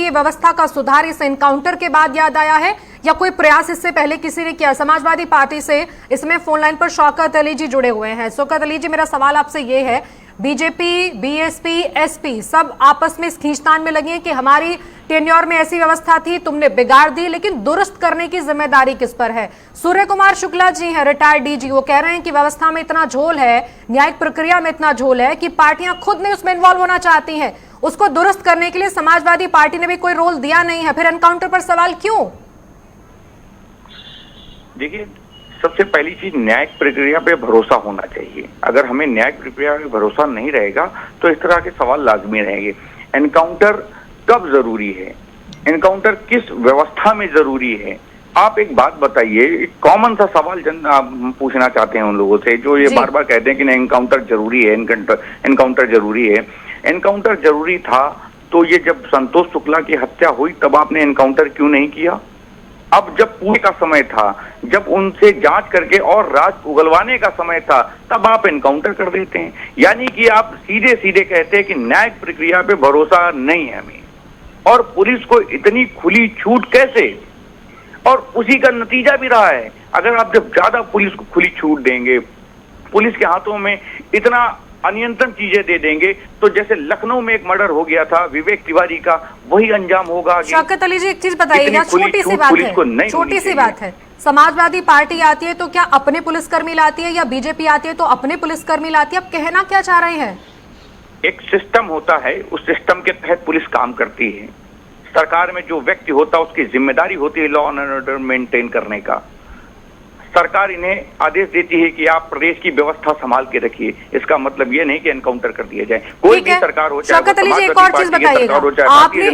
कि ये व्यवस्था का सुधार इस एनकाउंटर के बाद याद आया है या कोई प्रयास इससे पहले किसी ने किया? समाजवादी पार्टी से इसमें फोन लाइन पर शौकत अली जी जुड़े हुए हैं। शौकत अली जी, मेरा सवाल आपसे ये है, बीजेपी, बीएसपी, एसपी सब आपस में इस खींचतान में लगे हैं कि हमारी टेन्योर में ऐसी व्यवस्था थी, तुमने बिगाड़ दी, लेकिन दुरुस्त करने की जिम्मेदारी किस पर है? सूर्य कुमार शुक्ला जी हैं, रिटायर्ड डीजी, वो कह रहे हैं कि व्यवस्था में इतना झोल है, न्यायिक प्रक्रिया में इतना झोल है कि पार्टियां खुद नहीं उसमें इन्वॉल्व होना चाहती हैं। उसको दुरुस्त करने के लिए समाजवादी पार्टी ने भी कोई रोल दिया नहीं है, फिर एनकाउंटर पर सवाल क्यों? देखिए, सबसे पहली चीज न्यायिक प्रक्रिया पे भरोसा होना चाहिए। अगर हमें न्यायिक प्रक्रिया पे भरोसा नहीं रहेगा तो इस तरह के सवाल लाजमी रहेंगे। एनकाउंटर कब जरूरी है, एनकाउंटर किस व्यवस्था में जरूरी है? आप एक बात बताइए, एक कॉमन सा सवाल पूछना चाहते हैं उन लोगों से जो ये बार बार कहते हैं कि एनकाउंटर जरूरी है, एनकाउंटर जरूरी है। एनकाउंटर जरूरी था तो ये जब संतोष शुक्ला की हत्या हुई तब आपने एनकाउंटर क्यों नहीं किया? अब जब पूरे का समय था, जब उनसे जांच करके और राज उगलवाने का समय था, तब आप एनकाउंटर कर देते हैं। यानी कि आप सीधे सीधे कहते हैं कि न्यायिक प्रक्रिया पे भरोसा नहीं है हमें, और पुलिस को इतनी खुली छूट कैसे? और उसी का नतीजा भी रहा है। अगर आप जब ज्यादा पुलिस को खुली छूट देंगे, पुलिस के हाथों में इतना अनियंत्रण चीजें दे देंगे, तो जैसे लखनऊ में एक मर्डर हो गया था विवेक तिवारी का, वही अंजाम होगा। शौकत अली जी, एक चीज बताइएगा, छोटी सी बात है, समाजवादी पार्टी आती है तो क्या अपने पुलिसकर्मी लाती है या बीजेपी आती है तो अपने पुलिसकर्मी लाती है? आप कहना क्या चाह रहे हैं? एक सिस्टम होता है, उस सिस्टम के तहत पुलिस काम करती है। सरकार में जो व्यक्ति होता है उसकी जिम्मेदारी होती है लॉ एंड ऑर्डर मेंटेन करने का। सरकार इन्हें आदेश देती है कि आप प्रदेश की व्यवस्था संभाल के रखिए। इसका मतलब ये नहीं कि एनकाउंटर कर दिया जाए। कोई भी सरकार हो, चाहे शौकत अली जी, एक और चीज बताइएगा, आपने